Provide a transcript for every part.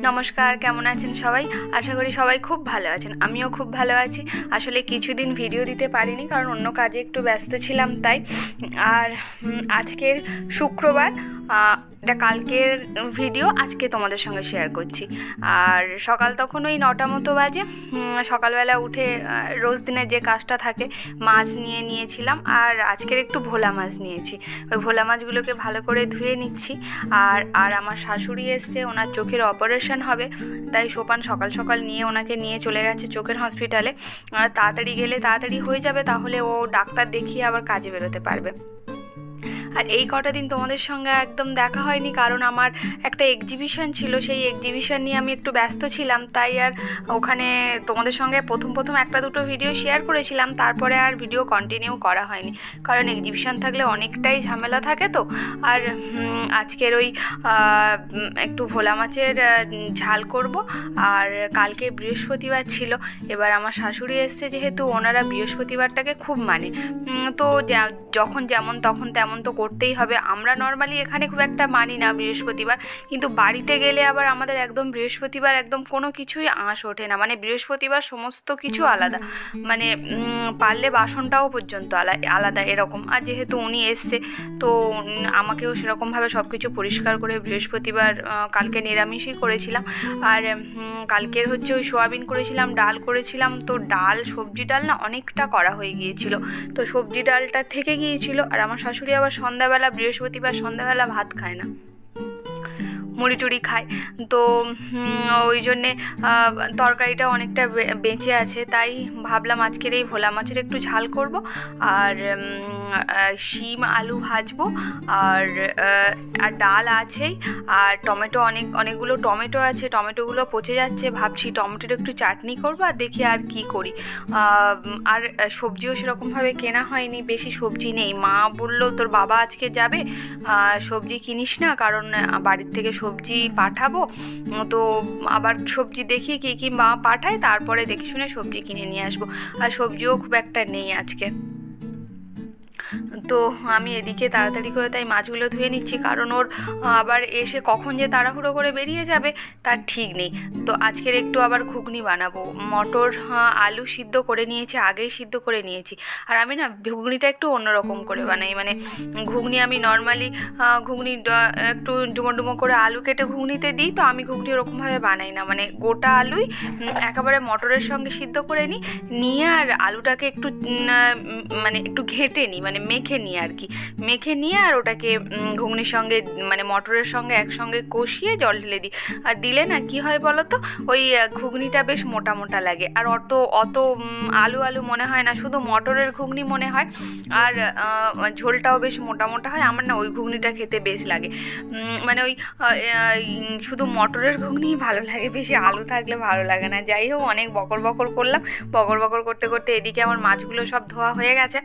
নমস্কার, কেমন আছেন সবাই? আশা করি সবাই খুব ভালো আছেন। আমিও খুব ভালো আছি। আসলে কিছুদিন ভিডিও দিতে পারিনি, কারণ অন্য কাজে একটু ব্যস্ত ছিলাম তাই। আর আজকের শুক্রবার, এটা কালকের ভিডিও আজকে তোমাদের সঙ্গে শেয়ার করছি। আর সকাল তখন ওই 9টা মতো বাজে। সকালবেলা উঠে রোজ দিনের যে কাজটা থাকে, মাছ নিয়েছিলাম। আর আজকের একটু ভোলা মাছ নিয়েছি। ওই ভোলা মাছগুলোকে ভালো করে ধুয়ে নিচ্ছি। আর আমার শাশুড়ি এসছে, ওনার চোখের অপারেশন হবে, তাই সোপান সকাল সকাল ওনাকে নিয়ে চলে গেছে চোখের হসপিটালে। তাড়াতাড়ি গেলে তাড়াতাড়ি হয়ে যাবে, তাহলে ও ডাক্তার দেখিয়ে আবার কাজে বেরোতে পারবে। আর এই কটা দিন তোমাদের সঙ্গে একদম দেখা হয়নি, কারণ আমার একটা এক্সিবিশন ছিল, সেই এক্সিবিশন নিয়ে আমি একটু ব্যস্ত ছিলাম। তাই আর ওখানে তোমাদের সঙ্গে প্রথম একটা দুটো ভিডিও শেয়ার করেছিলাম, তারপরে আর ভিডিও কন্টিনিউ করা হয়নি, কারণ এক্সিবিশন থাকলে অনেকটাই ঝামেলা থাকে তো। আর আজকের ওই একটু ভোলা মাছের ঝাল করব। আর কালকে বৃহস্পতিবার ছিল, এবার আমার শাশুড়ি এসছে, যেহেতু ওনারা বৃহস্পতিবারটাকে খুব মানে, তো যখন যেমন তখন তেমন তো করতেই হবে। আমরা নর্মালি এখানে খুব একটা মানি না বৃহস্পতিবার, কিন্তু বাড়িতে গেলে আবার আমাদের একদম বৃহস্পতিবার একদম কোনো কিছুই আঁশ ওঠে না। মানে বৃহস্পতিবার সমস্ত কিছু আলাদা, মানে পারলে বাসনটাও পর্যন্ত আলাদা এরকম। আর যেহেতু উনি এসছে, তো আমাকেও সেরকমভাবে সব কিছু পরিষ্কার করে বৃহস্পতিবার কালকে নিরামিষই করেছিলাম। আর কালকের হচ্ছে ওই সোয়াবিন করেছিলাম, ডাল করেছিলাম। তো সবজি ডাল না অনেকটা করা হয়ে গিয়েছিল, তো সবজি ডালটা থেকে গিয়েছিল। আর আমার শাশুড়ি আবার সন্ধ্যাবেলা, বৃহস্পতিবার সন্ধ্যাবেলা ভাত খায় না, মুড়ি টুড়ি খায়। তো ওই জন্যে তরকারিটা অনেকটা বেঁচে আছে, তাই ভাবলাম আজকের এই ভোলা মাছের একটু ঝাল করব। আর শিম আলু ভাজবো। আর ডাল আছেই। আর টমেটো অনেকগুলো টমেটো আছে, টমেটোগুলো পচে যাচ্ছে, ভাবছি টমেটোর একটু চাটনি করবো। আর দেখি আর কি করি। আর সবজিও সেরকমভাবে কেনা হয়নি, বেশি সবজি নেই। মা বললো, তোর বাবা আজকে যাবে, সবজি কিনিস না, কারণ বাড়ির থেকে সবজি পাঠাবো। তো আবার সবজি দেখি কি মা পাঠায়, তারপরে দেখে শুনে সবজি কিনে নিয়ে আসবো। আর সবজিও খুব একটা নেই আজকে। তো আমি এদিকে তাড়াতাড়ি করে তাই মাছগুলো ধুয়ে নিচ্ছি, কারণ ওর আবার এসে কখন যে তাড়াহুড়ো করে বেরিয়ে যাবে তার ঠিক নেই। তো আজকের একটু আবার ঘুগনি বানাবো। মটর আলু সিদ্ধ করে নিয়েছি, আগেই সিদ্ধ করে নিয়েছি। আর আমি না ঘুগনিটা একটু অন্যরকম করে বানাই। মানে ঘুগনি আমি নর্মালি ঘুগনি একটু ডুমো করে আলু কেটে ঘুগনিতে দিই, তো আমি ঘুগনি ওরকমভাবে বানাই না। মানে গোটা আলুই একেবারে মটরের সঙ্গে সিদ্ধ করে নিয়ে আর আলুটাকে একটু মানে একটু ঘেঁটে নিই, মানে মেখে নিয়ে আর কি, মেখে নিয়ে আর ওটাকে ঘুগনির সঙ্গে মানে মটরের সঙ্গে একসঙ্গে কষিয়ে জল ঢেলে দিই। আর দিলে না কি হয় বলো তো, ওই ঘুগনিটা বেশ মোটা মোটা লাগে, আর অত আলু মনে হয় না, শুধু মটরের ঘুগনি মনে হয়। আর ঝোলটাও বেশ মোটা মোটা হয়। আমার না ওই ঘুগনিটা খেতে বেশ লাগে। মানে ওই শুধু মটরের ঘুগনিই ভালো লাগে, বেশি আলু থাকলে ভালো লাগে না। যাই হোক, অনেক বকর করলাম। বকর করতে এদিকে আমার মাছগুলো সব ধোয়া হয়ে গেছে।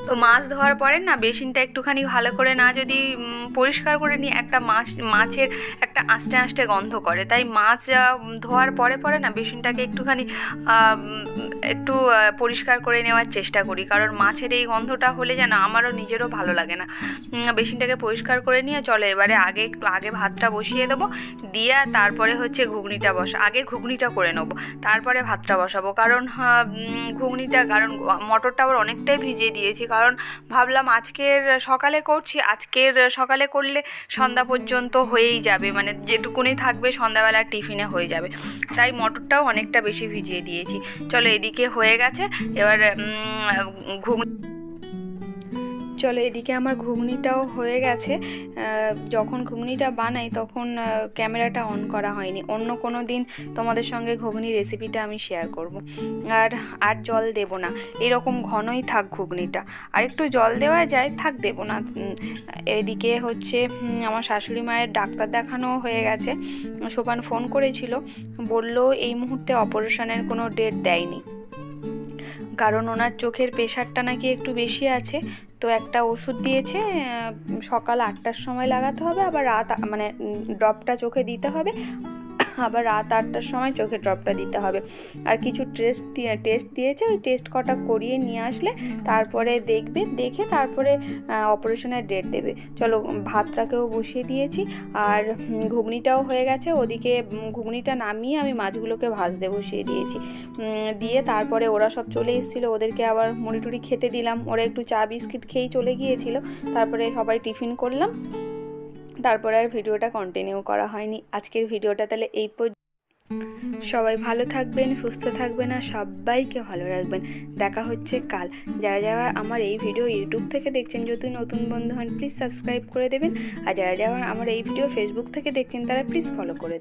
তো মাছ ধোয়ার পরে না বেসিনটা একটুখানি ভালো করে না যদি পরিষ্কার করে নিই, একটা মাছের একটা আস্তে গন্ধ করে। তাই মাছ ধোয়ার পরে না বেসিনটাকে একটুখানি একটু পরিষ্কার করে নেওয়ার চেষ্টা করি, কারণ মাছের এই গন্ধটা হলে যেন আমারও নিজেরও ভালো লাগে না। বেসিনটাকে পরিষ্কার করে নিয়ে চলো এবারে আগে ভাতটা বসিয়ে দেবো, দিয়ে তারপরে হচ্ছে ঘুগনিটা আগে ঘুগনিটা করে নেবো, তারপরে ভাতটা বসাবো। কারণ মটরটা আবার অনেকটাই ভিজিয়ে দিয়েছি, কারণ ভাবলাম আজকের সকালে করলে সন্ধ্যা পর্যন্ত হয়েই যাবে, মানে যেটুকুনি থাকবে সন্ধ্যাবেলার টিফিনে হয়ে যাবে। তাই মটরটাও অনেকটা বেশি ভিজিয়ে দিয়েছি। চলো এদিকে হয়ে গেছে, এবার এদিকে আমার ঘুগনিটাও হয়ে গেছে। যখন ঘুগনিটা বানাই তখন ক্যামেরাটা অন করা হয়নি। অন্য কোনো দিন তোমাদের সঙ্গে ঘুগনির রেসিপিটা আমি শেয়ার করব। আর জল দেব না, এরকম ঘনই থাক ঘুগনিটা। আর একটু জল দেওয়া যায়, দেব না। এদিকে হচ্ছে আমার শাশুড়ি মায়ের ডাক্তার দেখানো হয়ে গেছে। সোপান ফোন করেছিল, বলল এই মুহূর্তে অপারেশনের কোনো ডেট দেয়নি, কারণ ওনার চোখের প্রেশারটা নাকি একটু বেশি আছে। তো একটা ওষুধ দিয়েছে, সকাল 8টার সময় লাগাতে হবে, আবার রাত মানে ড্রপটা চোখে দিতে হবে, আবার রাত 8টার সময় চোখের ড্রপটা দিতে হবে। আর কিছু টেস্ট দিয়েছে, ওই টেস্ট কটা করিয়ে নিয়ে আসলে তারপরে দেখে তারপরে অপারেশনের ডেট দেবে। চলো, ভাতটাকেও বসিয়ে দিয়েছি আর ঘুগনিটাও হয়ে গেছে। ওদিকে ঘুগনিটা নামিয়ে আমি মাছগুলোকে ভাজতে বসিয়ে দিয়েছি। দিয়ে তারপরে ওরা সব চলে এসেছিলো, ওদেরকে আবার মুড়ি টুড়ি খেতে দিলাম। ওরা একটু চা বিস্কিট খেয়েই চলে গিয়েছিল। তারপরে সবাই টিফিন করলাম, তারপরে আর ভিডিওটা কন্টিনিউ করা হয়নি। আজকের ভিডিওটা তাহলে এই সবাই ভালো থাকবেন, সুস্থ থাকবেন আর সবাইকে ভালো রাখবেন। দেখা হচ্ছে কাল। যারা আমার এই ভিডিও ইউটিউব থেকে দেখছেন, যদি নতুন বন্ধু হন প্লিজ সাবস্ক্রাইব করে দেবেন। আর যারা আমার এই ভিডিও ফেসবুক থেকে দেখছেন তারা প্লিজ ফলো করে দেবেন।